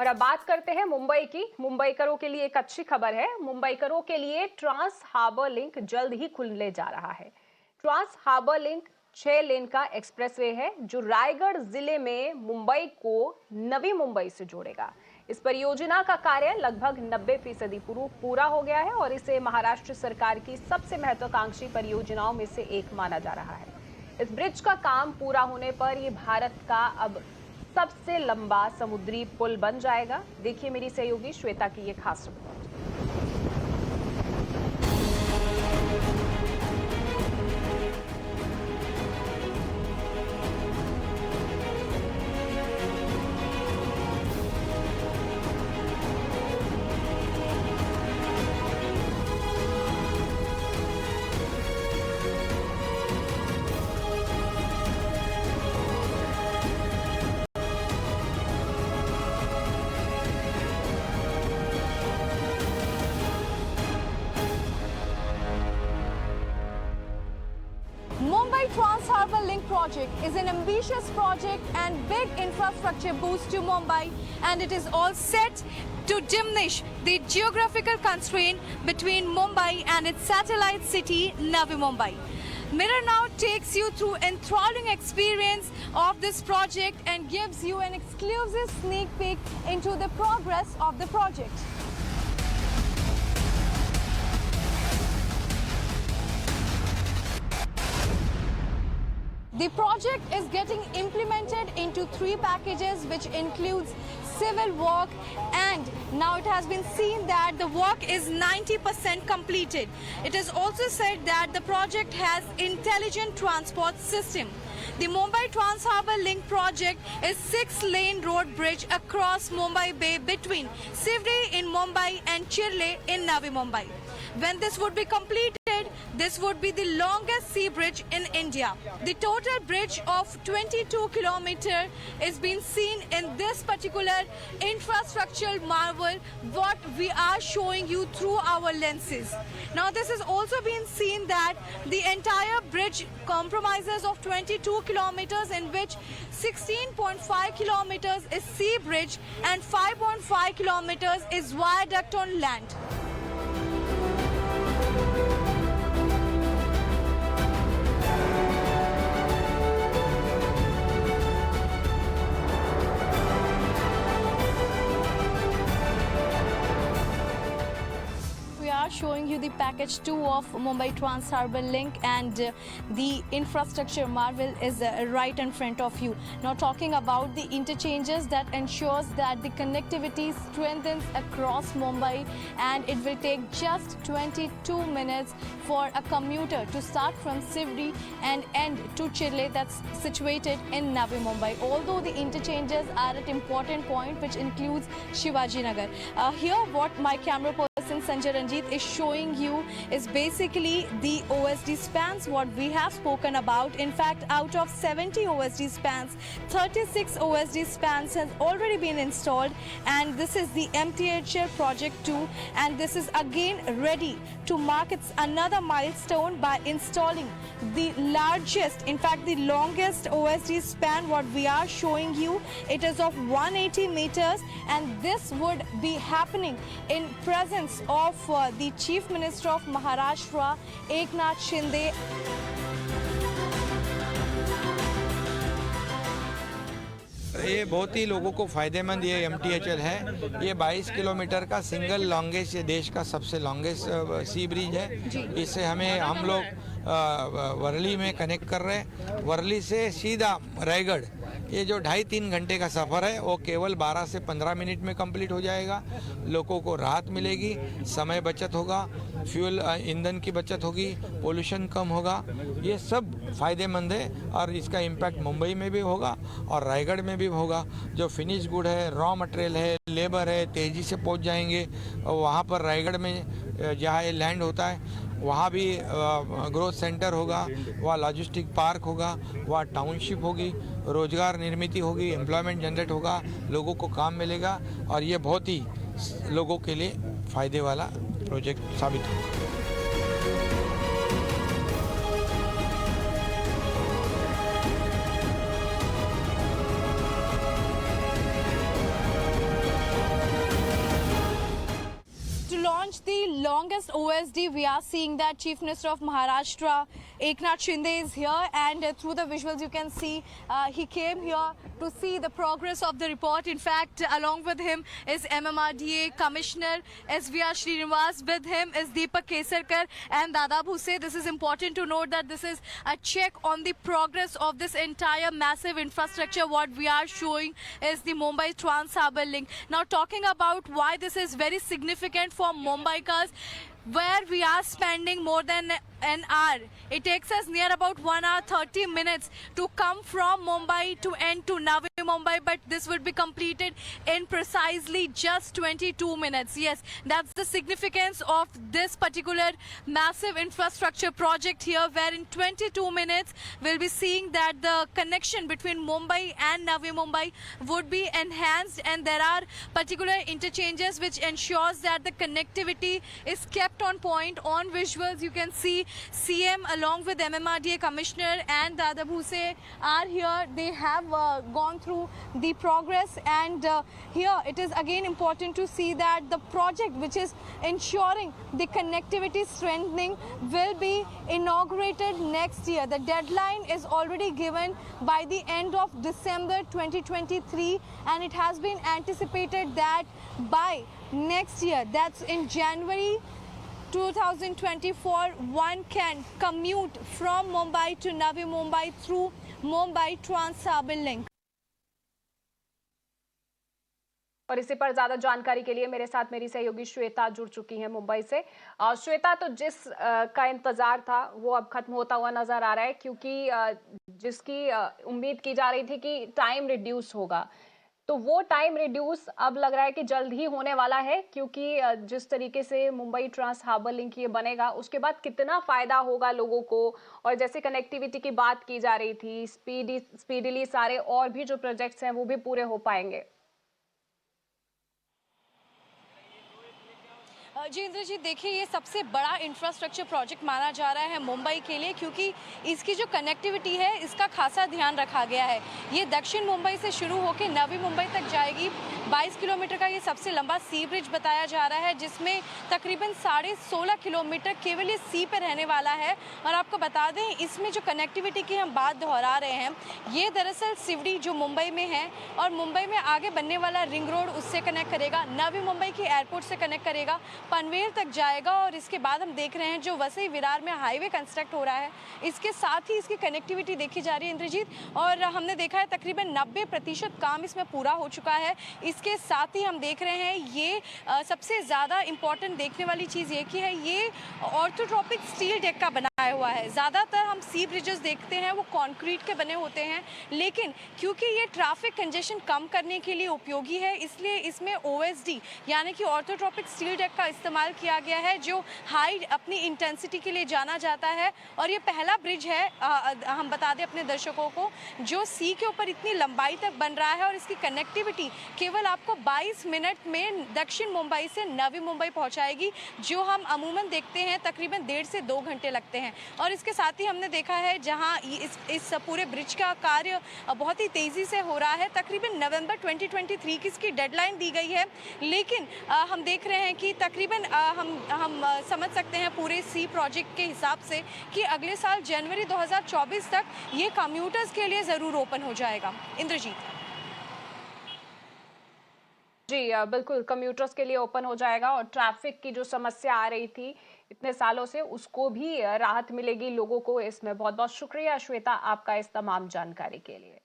अब बात करते हैं मुंबई की। मुंबईकरों के लिए एक अच्छी खबर है। मुंबईकरों के लिए ट्रांस हार्बर लिंक जल्द ही खुलने जा रहा है। ट्रांस हार्बर लिंक 6 लेन का एक्सप्रेसवे है जो रायगढ़ जिले में मुंबई को नवी मुंबई से जोड़ेगा। इस परियोजना का कार्य लगभग 90% पूरा हो गया है और इसे महाराष्ट्र सरकार की सबसे महत्वाकांक्षी परियोजनाओं में से एक माना जा रहा है। इस ब्रिज का काम पूरा होने पर ये भारत का अब सबसे लंबा समुद्री पुल बन जाएगा। देखिए मेरी सहयोगी श्वेता की ये खास report. Mumbai Trans Harbour Link project is an ambitious project and big infrastructure boost to Mumbai, and it is all set to diminish the geographical constraint between Mumbai and its satellite city Navi Mumbai. Mirror Now takes you through enthralling experience of this project and gives you an exclusive sneak peek into the progress of the project. The project is getting implemented into 3 packages, which includes civil work, and now it has been seen that the work is 90% completed. It is also said that the project has intelligent transport system. The Mumbai Trans Harbour Link project is 6-lane road bridge across Mumbai Bay between Sivri in Mumbai and Chirle in Navi Mumbai. When this would be completed, this would be the longest sea bridge in India. The total bridge of 22 kilometers is being seen in this particular infrastructural marvel what we are showing you through our lenses. Now this is also being seen that the entire bridge compromises of 22 kilometers, in which 16.5 kilometers is sea bridge and 5.5 kilometers is viaduct on land. Showing you the package 2 of Mumbai Trans Harbour Link, and the infrastructure marvel is right in front of you. Now talking about the interchanges that ensures that the connectivity strengthens across Mumbai, and it will take just 22 minutes for a commuter to start from Sivri and end to Chirle, that's situated in Navi Mumbai. Although the interchanges are at important point, which includes Shivaji Nagar. Here what my camera person Sanjay Ranjit is showing you is basically the OSD spans what we have spoken about. In fact, out of 70 OSD spans, 36 OSD spans has already been installed, and this is the MTHL project 2, and this is again ready to mark its another milestone by installing the largest, in fact the longest OSD span what we are showing you. It is of 180 meters, and this would be happening in presence of the Chief Minister of Maharashtra, Eknath Shinde. ये बहुत ही लोगों को फ़ायदेमंद ये MTHL है। ये 22 kilometre का single longest, ये देश का सबसे लॉन्गेस्ट सी ब्रिज है। इससे हम लोग वर्ली में कनेक्ट कर रहे हैं। वर्ली से सीधा रायगढ़, ये जो 2.5-3 घंटे का सफ़र है वो केवल 12 से 15 मिनट में कंप्लीट हो जाएगा। लोगों को राहत मिलेगी, समय बचत होगा, फ्यूल ईंधन की बचत होगी, पोल्यूशन कम होगा। ये सब फ़ायदेमंद है और इसका इम्पैक्ट मुंबई में भी होगा और रायगढ़ में भी होगा। जो फिनिश गुड है, रॉ मटेरियल है, लेबर है, तेज़ी से पहुंच जाएंगे। और वहाँ पर रायगढ़ में जहाँ ये लैंड होता है वहाँ भी ग्रोथ सेंटर होगा, वहाँ लॉजिस्टिक पार्क होगा, वहाँ टाउनशिप होगी, रोजगार निर्मित होगी, एम्प्लॉयमेंट जनरेट होगा, लोगों को काम मिलेगा और ये बहुत ही लोगों के लिए फ़ायदे वाला प्रोजेक्ट साबित होगा। launch the longest OSD, we are seeing that Chief Minister of Maharashtra, Eknath Shinde, is here, and through the visuals you can see he came here to see the progress of the report. In fact, along with him is MMRDA Commissioner SVR Srinivas. With him is Deepak Kesarkar and Dada Bhuse. This is important to note that this is a check on the progress of this entire massive infrastructure. What we are showing is the Mumbai Trans Harbour Link. Now, talking about why this is very significant for Mumbaikars, where we are spending more than an hour. It takes us near about 1 hour 30 minutes to come from Mumbai to end to Navi Mumbai, but this will be completed in precisely just 22 minutes. Yes, that's the significance of this particular massive infrastructure project here, where in 22 minutes we'll be seeing that the connection between Mumbai and Navi Mumbai would be enhanced, and there are particular interchanges which ensures that the connectivity is kept on point. On visuals you can see CM along with MMRDA Commissioner and Dada Bhuse are here. They have gone through the progress, and here it is again important to see that the project which is ensuring the connectivity strengthening will be inaugurated next year. The deadline is already given by the end of December 2023, and it has been anticipated that by next year, that's in January 2024, one can commute from Mumbai to Navi Mumbai through Mumbai Trans Harbour Link. और इसी पर ज्यादा जानकारी के लिए मेरे साथ मेरी सहयोगी श्वेता जुड़ चुकी हैं मुंबई से। श्वेता, तो जिस का इंतजार था वो अब खत्म होता हुआ नजर आ रहा है, क्योंकि जिसकी उम्मीद की जा रही थी कि टाइम रिड्यूस होगा, तो वो टाइम रिड्यूस अब लग रहा है कि जल्द ही होने वाला है, क्योंकि जिस तरीके से मुंबई ट्रांस हार्बर लिंक ये बनेगा उसके बाद कितना फायदा होगा लोगों को। और जैसे कनेक्टिविटी की बात की जा रही थी, स्पीडीली सारे और भी जो प्रोजेक्ट्स हैं वो भी पूरे हो पाएंगे। जी इंद्रजीत, देखिए ये सबसे बड़ा इंफ्रास्ट्रक्चर प्रोजेक्ट माना जा रहा है मुंबई के लिए, क्योंकि इसकी जो कनेक्टिविटी है इसका खासा ध्यान रखा गया है। ये दक्षिण मुंबई से शुरू होकर नवी मुंबई तक जाएगी। 22 किलोमीटर का ये सबसे लंबा सी ब्रिज बताया जा रहा है, जिसमें तकरीबन 16.5 किलोमीटर केवल ये सी पे रहने वाला है। और आपको बता दें, इसमें जो कनेक्टिविटी की हम बात दोहरा रहे हैं, ये दरअसल सिवड़ी जो मुंबई में है और मुंबई में आगे बनने वाला रिंग रोड उससे कनेक्ट करेगा, नवी मुंबई के एयरपोर्ट से कनेक्ट करेगा, पनवेल तक जाएगा। और इसके बाद हम देख रहे हैं जो वसई विरार में हाईवे कंस्ट्रक्ट हो रहा है, इसके साथ ही इसकी कनेक्टिविटी देखी जा रही है इंद्रजीत। और हमने देखा है तकरीबन 90% काम इसमें पूरा हो चुका है। इसके साथ ही हम देख रहे हैं ये सबसे ज़्यादा इम्पॉर्टेंट देखने वाली चीज़ ये कि है ये ऑर्थोट्रॉपिक स्टील डेक का बनाया हुआ है। ज़्यादातर हम सी ब्रिजेस देखते हैं वो कंक्रीट के बने होते हैं, लेकिन क्योंकि ये ट्रैफिक कंजेशन कम करने के लिए उपयोगी है, इसलिए इसमें OSD यानी कि ऑर्थोट्रॉपिक स्टील डेक का इस्तेमाल किया गया है, जो हाई अपनी इंटेंसिटी के लिए जाना जाता है। और ये पहला ब्रिज है, हम बता दें अपने दर्शकों को, जो सी के ऊपर इतनी लंबाई तक बन रहा है। और इसकी कनेक्टिविटी केवल आपको 22 मिनट में दक्षिण मुंबई से नवी मुंबई पहुंचाएगी, जो हम अमूमन देखते हैं तकरीबन 1.5 से 2 घंटे लगते हैं। और इसके साथ ही हमने देखा है जहां इस पूरे ब्रिज का कार्य बहुत ही तेज़ी से हो रहा है, तकरीबन नवंबर 2023 की इसकी डेडलाइन दी गई है, लेकिन हम देख रहे हैं कि तकरीबन हम समझ सकते हैं पूरे सी प्रोजेक्ट के हिसाब से कि अगले साल जनवरी 2024 तक ये कम्यूटर्स के लिए ज़रूर ओपन हो जाएगा। इंद्रजीत जी, बिल्कुल कम्यूटर्स के लिए ओपन हो जाएगा और ट्रैफिक की जो समस्या आ रही थी इतने सालों से, उसको भी राहत मिलेगी लोगों को। इसमें बहुत बहुत शुक्रिया श्वेता आपका इस तमाम जानकारी के लिए।